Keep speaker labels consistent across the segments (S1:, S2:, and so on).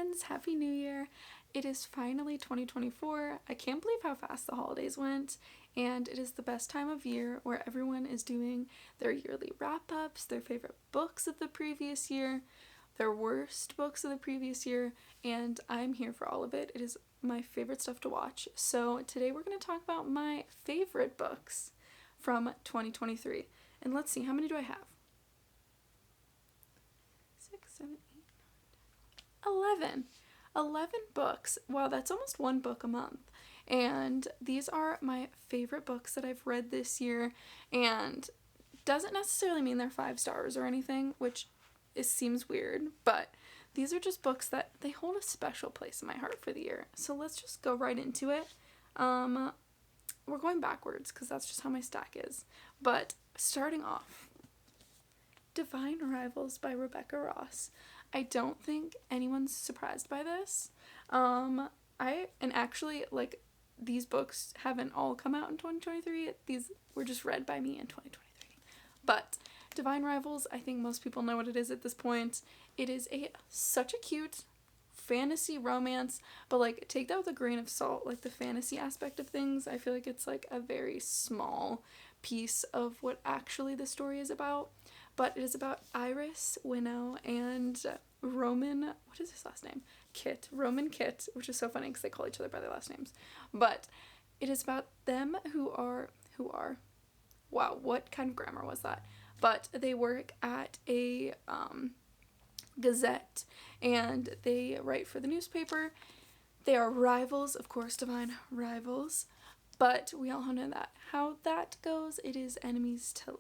S1: friends, Happy New Year. It is finally 2024. I can't believe how fast the holidays went, and it is the best time of year where everyone is doing their yearly wrap-ups, their favorite books of the previous year, their worst books of the previous year, and I'm here for all of it. It is my favorite stuff to watch. So today we're going to talk about my favorite books from 2023. And let's see, how many do I have? 6, 7, 8, 9, 10, 11. 11 books. Wow, that's almost one book a month. And these are my favorite books that I've read this year, and doesn't necessarily mean they're 5 stars or anything, which seems weird, but these are just books that they hold a special place in my heart for the year. So let's just go right into it. We're going backwards because that's just how my stack is. But starting off, Divine Rivals by Rebecca Ross. I don't think anyone's surprised by this. These books haven't all come out in 2023. These were just read by me in 2023. But Divine Rivals, I think most people know what it is at this point. It is such a cute fantasy romance, but like take that with a grain of salt. Like the fantasy aspect of things, I feel like it's like a very small piece of what actually the story is about. But it is about Iris, Winnow, and Roman, what is his last name? Roman Kit, which is so funny because they call each other by their last names. But it is about them who are, wow, what kind of grammar was that? But they work at a gazette, and they write for the newspaper. They are rivals, of course, divine rivals, but we all know that how that goes. It is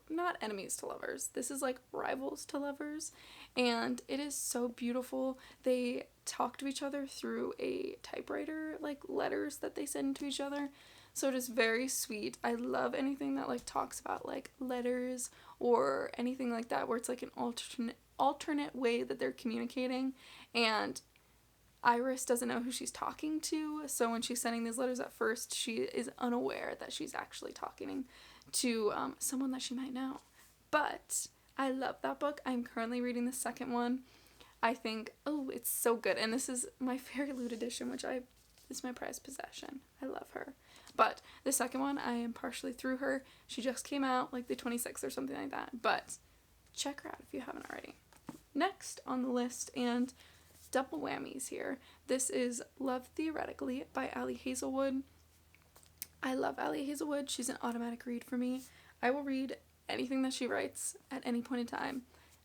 S1: not enemies to lovers. This is like rivals to lovers, and it is so beautiful. They talk to each other through a typewriter, like letters that they send to each other. So it is very sweet. I love anything that like talks about like letters or anything like that where it's like an alternate way that they're communicating, and Iris doesn't know who she's talking to, so when she's sending these letters at first, she is unaware that she's actually talking to someone that she might know. But I love that book. I'm currently reading the second one. I think, it's so good, and this is my Fairy Loot edition, which is my prized possession. I love her. But the second one, I am partially through her. She just came out like the 26th or something like that, but check her out if you haven't already. Next on the list, and double whammies here, this is Love Theoretically by Ali Hazelwood. I love Ali Hazelwood. She's an automatic read for me. I will read anything that she writes at any point in time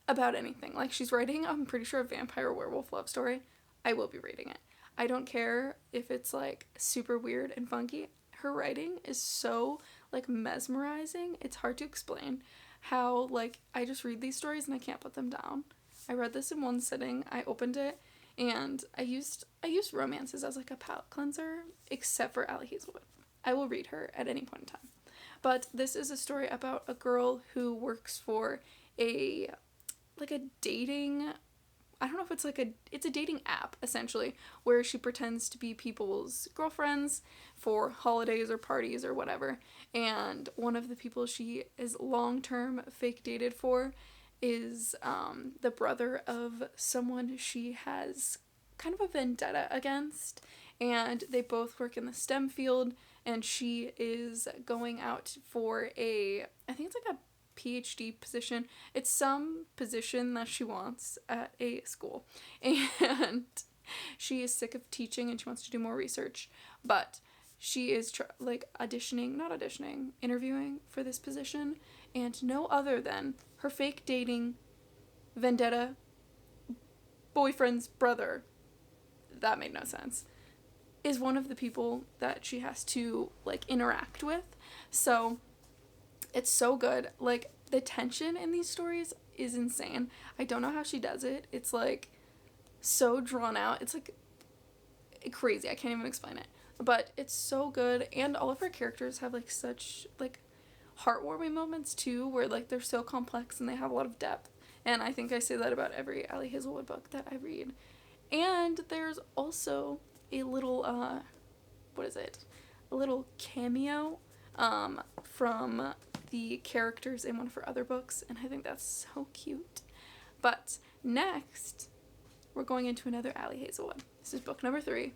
S1: about anything. Like she's writing, I'm pretty sure, a vampire werewolf love story. I will be reading it. I don't care if it's like super weird and funky. Her writing is so like mesmerizing. It's hard to explain how like I just read these stories and I can't put them down. I read this in one sitting. I opened it and I used romances as like a palate cleanser, except for Ali Hazelwood. I will read her at any point in time. But this is a story about a girl who works for a dating, I don't know if it's a dating app, essentially, where she pretends to be people's girlfriends for holidays or parties or whatever. And one of the people she is long-term fake dated for is the brother of someone she has kind of a vendetta against. And they both work in the STEM field, and she is going out for I think it's like a PhD position. It's some position that she wants at a school, and she is sick of teaching and she wants to do more research, but she is interviewing for this position, and no other than her fake dating vendetta boyfriend's brother, that made no sense, is one of the people that she has to like interact with. So it's so good. Like the tension in these stories is insane. I don't know how she does it. It's like so drawn out. It's like crazy. I can't even explain it. But it's so good, and all of her characters have like such like heartwarming moments too, where like they're so complex and they have a lot of depth. And I think I say that about every Ali Hazelwood book that I read. And there's also a little a little cameo from the characters in one of her other books, and I think that's so cute. But next, we're going into another Ali Hazelwood. This is book number 3,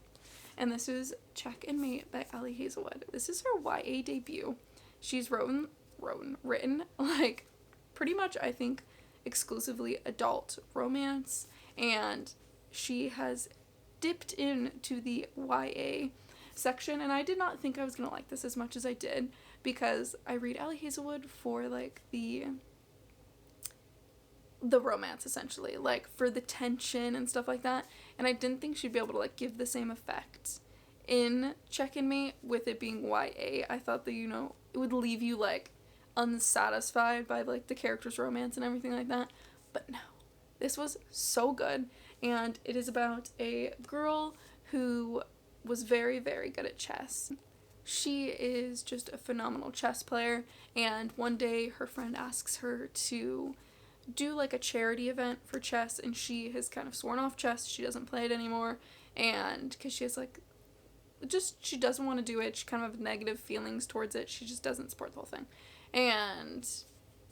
S1: and this is Check and Mate by Ali Hazelwood. This is her YA debut. She's written, like, pretty much, I think, exclusively adult romance, and she has dipped into the YA section, and I did not think I was going to like this as much as I did, because I read Ali Hazelwood for, like, the romance, essentially, like, for the tension and stuff like that, and I didn't think she'd be able to, like, give the same effect in Check and Mate with it being YA. I thought that, you know, it would leave you, like, unsatisfied by, like, the character's romance and everything like that, but no, this was so good, and it is about a girl who was very, very good at chess. She is just a phenomenal chess player, and one day her friend asks her to do, like, a charity event for chess, and she has kind of sworn off chess. She doesn't play it anymore, and because she has, like, she doesn't want to do it. She kind of has negative feelings towards it. She just doesn't support the whole thing. And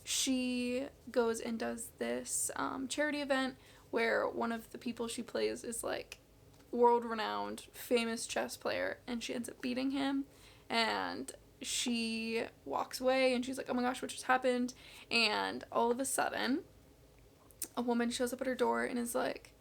S1: she goes and does this charity event where one of the people she plays is, like, world-renowned, famous chess player, and she ends up beating him, and she walks away, and she's like, oh my gosh, what just happened? And all of a sudden, a woman shows up at her door and is like,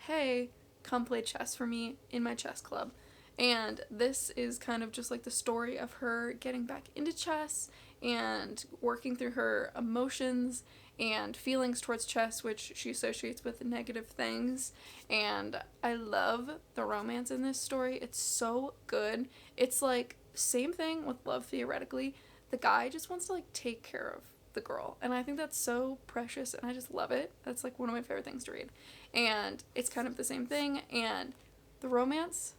S1: hey, come play chess for me in my chess club. And this is kind of just, like, the story of her getting back into chess and working through her emotions and feelings towards chess, which she associates with negative things. And I love the romance in this story. It's so good. It's, like, same thing with love theoretically. The guy just wants to, like, take care of the girl, and I think that's so precious, and I just love it. That's, like, one of my favorite things to read. And it's kind of the same thing, and the romance,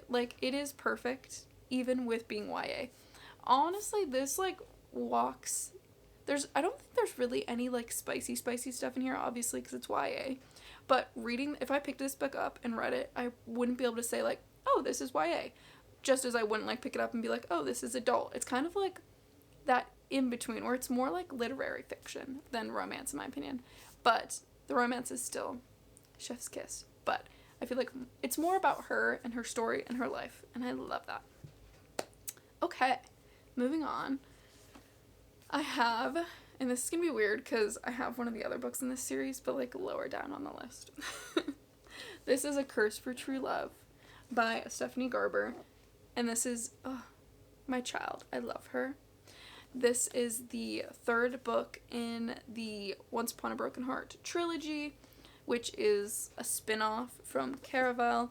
S1: like, it is perfect, even with being YA. Honestly, this, like, I don't think there's really any, like, spicy stuff in here, obviously, because it's YA, but if I picked this book up and read it, I wouldn't be able to say, like, oh, this is YA, just as I wouldn't, like, pick it up and be like, oh, this is adult. It's kind of, like, that in between, where it's more like literary fiction than romance, in my opinion, but the romance is still chef's kiss. But I feel like it's more about her and her story and her life, and I love that. Okay, moving on. I have, and this is gonna be weird because I have one of the other books in this series, but, like, lower down on the list. This is A Curse for True Love by Stephanie Garber, and this is my child. I love her. This is the 3rd book in the Once Upon a Broken Heart trilogy, which is a spin-off from Caraval.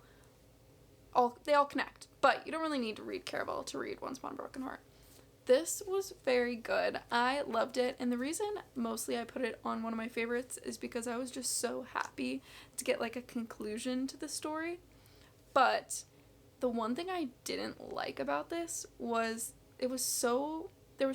S1: They all connect, but you don't really need to read Caraval to read Once Upon a Broken Heart. This was very good. I loved it, and the reason mostly I put it on one of my favorites is because I was just so happy to get, like, a conclusion to the story. But the one thing I didn't like about this was there was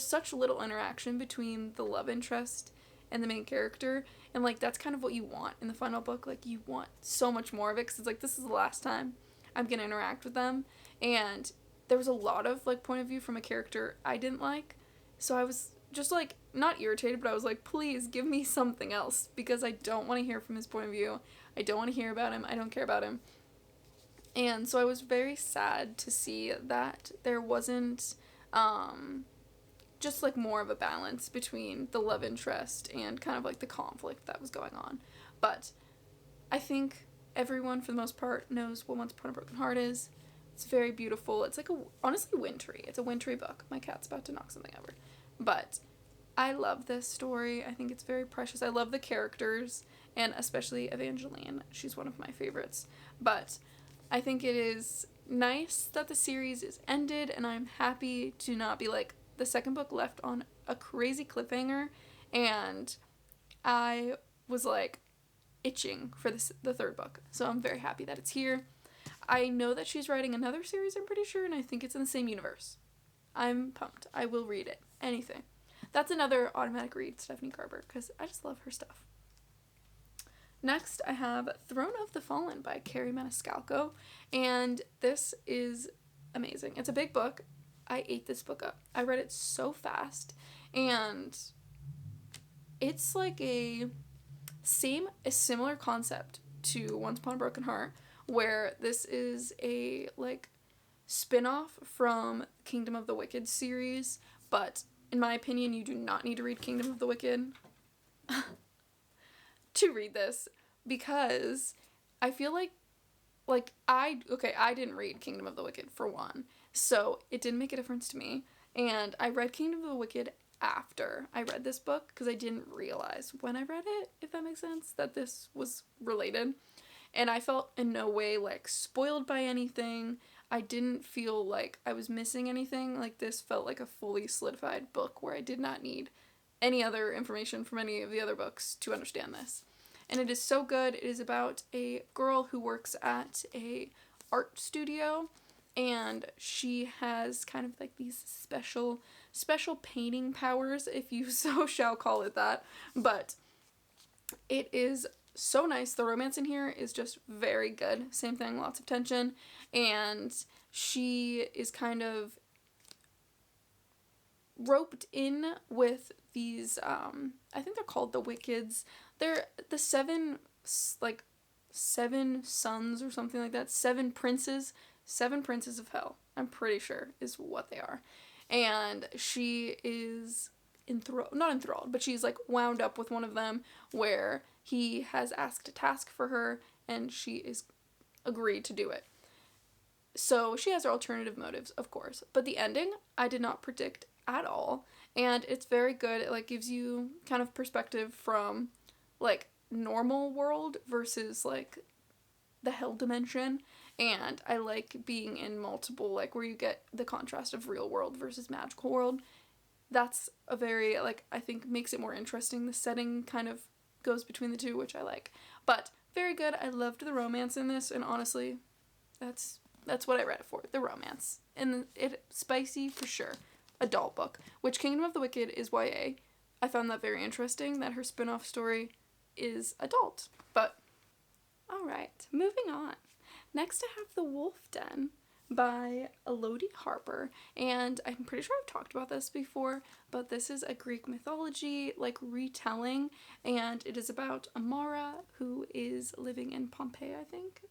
S1: such little interaction between the love interest and the main character, and, like, that's kind of what you want in the final book. Like, you want so much more of it, because it's like, this is the last time I'm gonna interact with them, and there was a lot of, like, point of view from a character I didn't like, so I was just, like, not irritated, but I was like, please give me something else, because I don't want to hear from his point of view. I don't want to hear about him. I don't care about him. And so I was very sad to see that there wasn't just, like, more of a balance between the love interest and kind of, like, the conflict that was going on. But I think everyone, for the most part, knows what Once Upon a Broken Heart is. It's very beautiful. It's, like, honestly wintry. It's a wintry book. My cat's about to knock something over. But I love this story. I think it's very precious. I love the characters, and especially Evangeline. She's one of my favorites. But I think it is nice that the series is ended, and I'm happy to not be, like, the second book left on a crazy cliffhanger, and I was, like, itching for the 3rd book. So I'm very happy that it's here. I know that she's writing another series, I'm pretty sure, and I think it's in the same universe. I'm pumped. I will read it. Anything. That's another automatic read, Stephanie Garber, because I just love her stuff. Next, I have Throne of the Fallen by Carrie Maniscalco, and this is amazing. It's a big book. I ate this book up. I read it so fast, and it's like a similar concept, to Once Upon a Broken Heart, where this is a, like, spin-off from Kingdom of the Wicked series, but in my opinion, you do not need to read Kingdom of the Wicked to read this, because I feel like I didn't read Kingdom of the Wicked for one, so it didn't make a difference to me, and I read Kingdom of the Wicked after I read this book, because I didn't realize when I read it, if that makes sense, that this was related, and I felt in no way, like, spoiled by anything. I didn't feel like I was missing anything. Like, this felt like a fully solidified book where I did not need any other information from any of the other books to understand this. And it is so good. It is about a girl who works at a art studio, and she has kind of like these special painting powers, if you so shall call it that. But it is so nice. The romance in here is just very good. Same thing, lots of tension. And she is kind of roped in with these, I think they're called the Wickeds. They're the seven sons or something like that. Seven princes of hell, I'm pretty sure, is what they are. And she is not enthralled, but she's like wound up with one of them, where he has asked a task for her and she is agreed to do it. So she has her alternative motives, of course, but the ending I did not predict at all, and it's very good. It like gives you kind of perspective from like normal world versus like the hell dimension, and I like being in multiple, like, where you get the contrast of real world versus magical world. That's a very, like, I think makes it more interesting. The setting kind of goes between the two, which I like. But very good. I loved the romance in this, and honestly, that's what I read it for, the romance. And it's spicy for sure. Adult book, which Kingdom of the Wicked is YA. I found that very interesting, that her spin-off story is adult. But, alright, moving on. Next I have The Wolf Den by Elodie Harper, and I'm pretty sure I've talked about this before, but this is a Greek mythology, like, retelling, and it is about Amara, who is living in Pompeii, I think.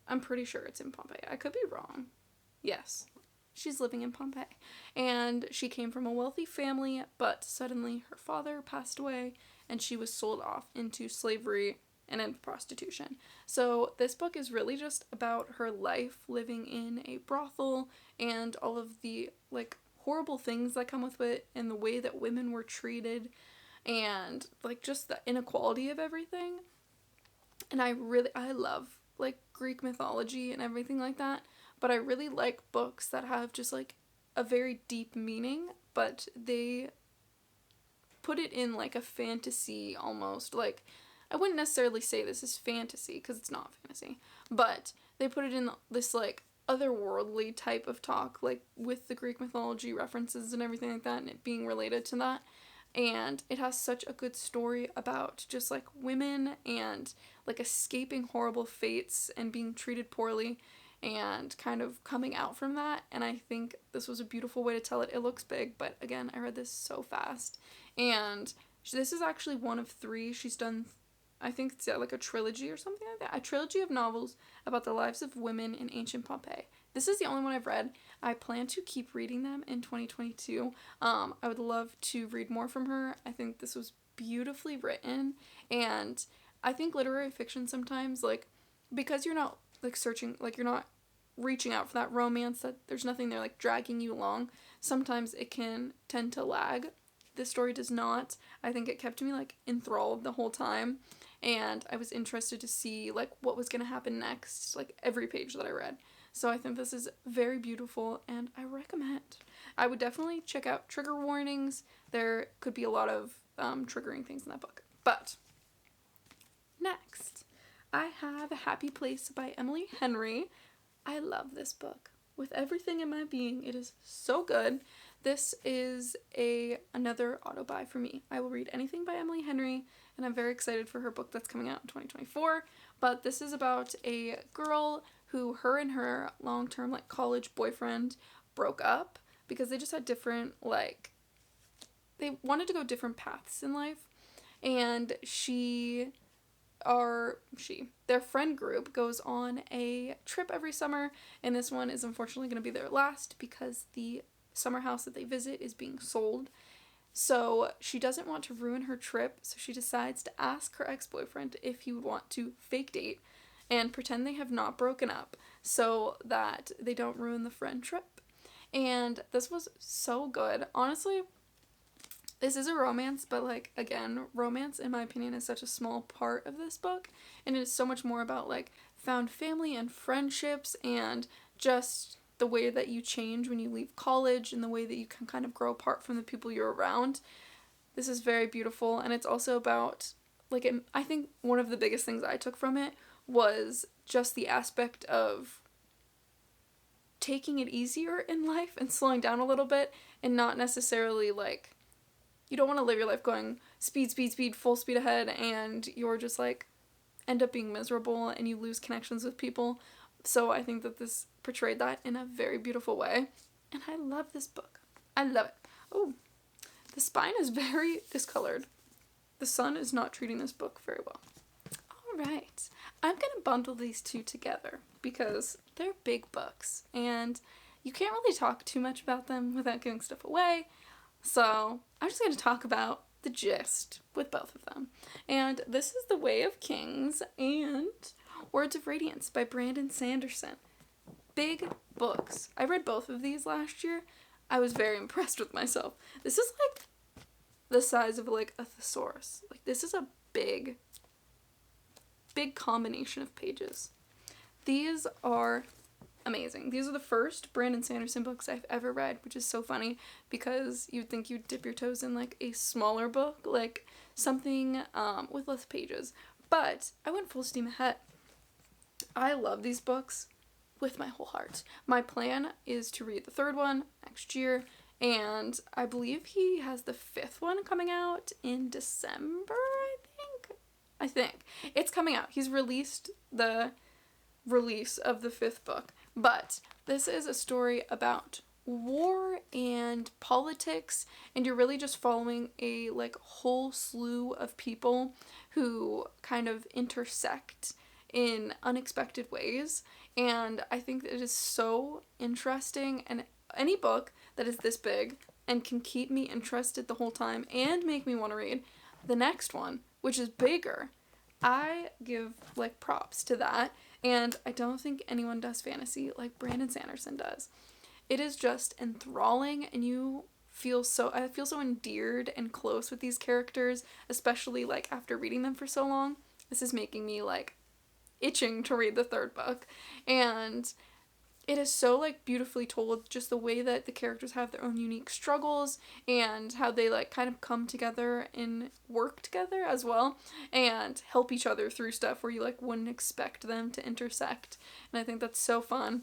S1: I'm pretty sure it's in Pompeii. I could be wrong. Yes. She's living in Pompeii. And she came from a wealthy family, but suddenly her father passed away, and she was sold off into slavery and into prostitution. So this book is really just about her life living in a brothel and all of the, like, horrible things that come with it, and the way that women were treated, and, like, just the inequality of everything. And I love, like, Greek mythology and everything like that, but I really like books that have just, like, a very deep meaning, but they put it in, like, a fantasy almost. Like, I wouldn't necessarily say this is fantasy, because it's not fantasy, but they put it in this, like, otherworldly type of talk, like, with the Greek mythology references and everything like that, and it being related to that. And it has such a good story about just, like, women and, like, escaping horrible fates and being treated poorly and kind of coming out from that. And I think this was a beautiful way to tell it. It looks big, but again, I read this so fast. And this is actually one of 3. She's done, I think it's like a trilogy or something like that. A trilogy of novels about the lives of women in ancient Pompeii. This is the only one I've read. I plan to keep reading them in 2022. I would love to read more from her. I think this was beautifully written, and I think literary fiction sometimes, like, because you're not, like, searching, like, you're not reaching out for that romance, that there's nothing there, like, dragging you along, sometimes it can tend to lag. This story does not. I think it kept me, like, enthralled the whole time, and I was interested to see, like, what was going to happen next, like, every page that I read. So I think this is very beautiful, and I recommend. I would definitely check out trigger warnings. There could be a lot of triggering things in that book. But next, I have A Happy Place by Emily Henry. I love this book. With everything in my being, it is so good. This is another auto-buy for me. I will read anything by Emily Henry, and I'm very excited for her book that's coming out in 2024. But this is about a girl who her and her long-term, like, college boyfriend broke up because they just had different, like, they wanted to go different paths in life. And she their friend group goes on a trip every summer, and this one is unfortunately going to be their last because the summer house that they visit is being sold. So she doesn't want to ruin her trip, so she decides to ask her ex-boyfriend if he would want to fake date and pretend they have not broken up so that they don't ruin the friend trip. And this was so good. Honestly, this is a romance, but like, again, romance in my opinion is such a small part of this book, and it is so much more about like found family and friendships and just the way that you change when you leave college and the way that you can kind of grow apart from the people you're around. This is very beautiful, and it's also about like, I think one of the biggest things I took from it was just the aspect of taking it easier in life and slowing down a little bit, and not necessarily like, you don't want to live your life going speed, speed, speed, full speed ahead, and you're just like end up being miserable and you lose connections with people. So I think that this portrayed that in a very beautiful way, and I love this book. I love it. Oh, the spine is very discolored. The sun is not treating this book very well. Alright, I'm gonna bundle these two together because they're big books and you can't really talk too much about them without giving stuff away, so I'm just gonna talk about the gist with both of them. And this is The Way of Kings and Words of Radiance by Brandon Sanderson. Big books. I read both of these last year. I was very impressed with myself. This is like the size of like a thesaurus. Like, this is a big combination of pages. These are amazing. These are the first Brandon Sanderson books I've ever read, which is so funny because you'd think you'd dip your toes in like a smaller book, like something with less pages. But I went full steam ahead. I love these books with my whole heart. My plan is to read the third one next year, and I believe he has the fifth one coming out in December, I think. It's coming out. He's released the release of the fifth book. But this is a story about war and politics, and you're really just following a like whole slew of people who kind of intersect in unexpected ways. And I think that it is so interesting, and any book that is this big and can keep me interested the whole time and make me want to read the next one, which is bigger, I give like props to that. And I don't think anyone does fantasy like Brandon Sanderson does. It is just enthralling, and I feel so endeared and close with these characters, especially like after reading them for so long. This is making me like itching to read the third book. And it is so like beautifully told, just the way that the characters have their own unique struggles and how they like kind of come together and work together as well and help each other through stuff where you like wouldn't expect them to intersect. And I think that's so fun.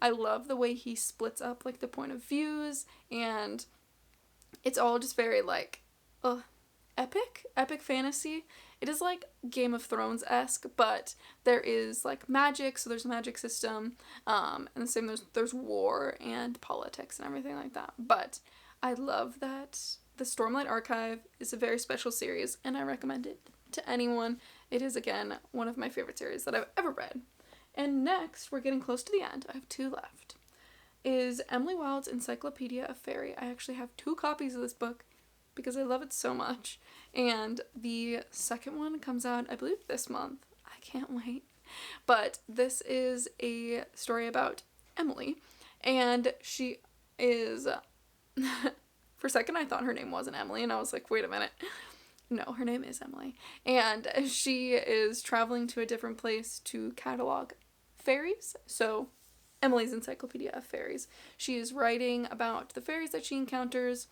S1: I love the way he splits up like the point of views, and it's all just very like epic fantasy. It is like Game of Thrones-esque, but there is like magic, so there's a magic system, and the same there's war and politics and everything like that. But I love that the Stormlight Archive is a very special series, and I recommend it to anyone. It is, again, one of my favorite series that I've ever read. And next, we're getting close to the end, I have two left, is Emily Wilde's Encyclopedia of Fairy. I actually have 2 copies of this book because I love it so much. And the second one comes out, I believe, this month. I can't wait. But this is a story about Emily, and she is, for a second I thought her name wasn't Emily, and I was like, wait a minute. No, her name is Emily. And she is traveling to a different place to catalog fairies. So, Emily's Encyclopedia of Fairies. She is writing about the fairies that she encounters,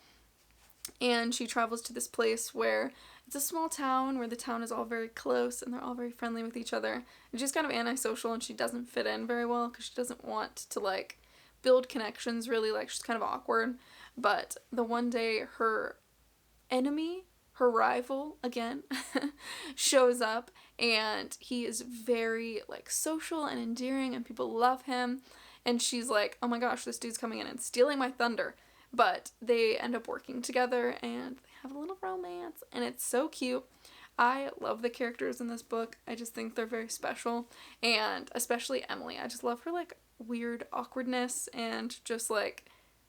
S1: and she travels to this place where it's a small town where the town is all very close and they're all very friendly with each other. And she's kind of antisocial, and she doesn't fit in very well because she doesn't want to like build connections really. Like, she's kind of awkward. But the one day her enemy, her rival again, shows up, and he is very like social and endearing and people love him, and she's like, oh my gosh, this dude's coming in and stealing my thunder. But they end up working together and they have a little romance, and it's so cute. I love the characters in this book. I just think they're very special, and especially Emily. I just love her like weird awkwardness and just like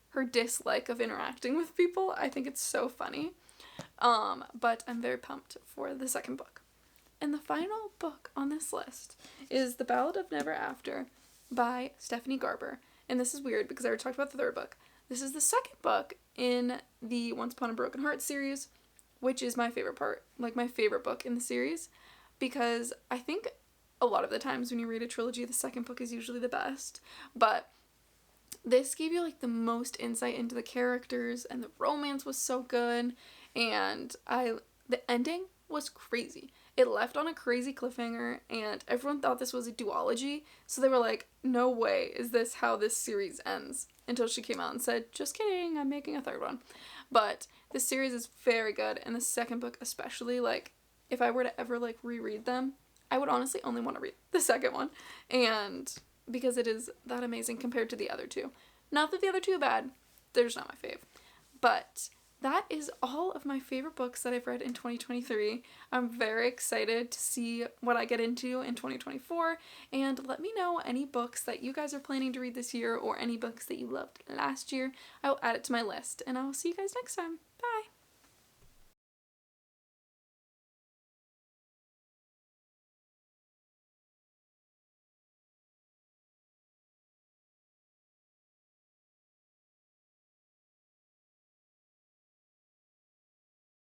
S1: her dislike of interacting with people. I think it's so funny. But I'm very pumped for the second book. And the final book on this list is The Ballad of Never After by Stephanie Garber. And this is weird because I already talked about the third book. This is the second book in the Once Upon a Broken Heart series, which is my favorite part, like my favorite book in the series, because I think a lot of the times when you read a trilogy, the second book is usually the best, but this gave you like the most insight into the characters, and the romance was so good, and the ending was crazy. It left on a crazy cliffhanger, and everyone thought this was a duology, so they were like, no way is this how this series ends, until she came out and said, just kidding, I'm making a third one. But this series is very good, and the second book especially, like, if I were to ever like reread them, I would honestly only want to read the second one, and because it is that amazing compared to the other two. Not that the other two are bad, they're just not my fave. But that is all of my favorite books that I've read in 2023. I'm very excited to see what I get into in 2024, and let me know any books that you guys are planning to read this year or any books that you loved last year. I will add it to my list, and I will see you guys next time. Bye!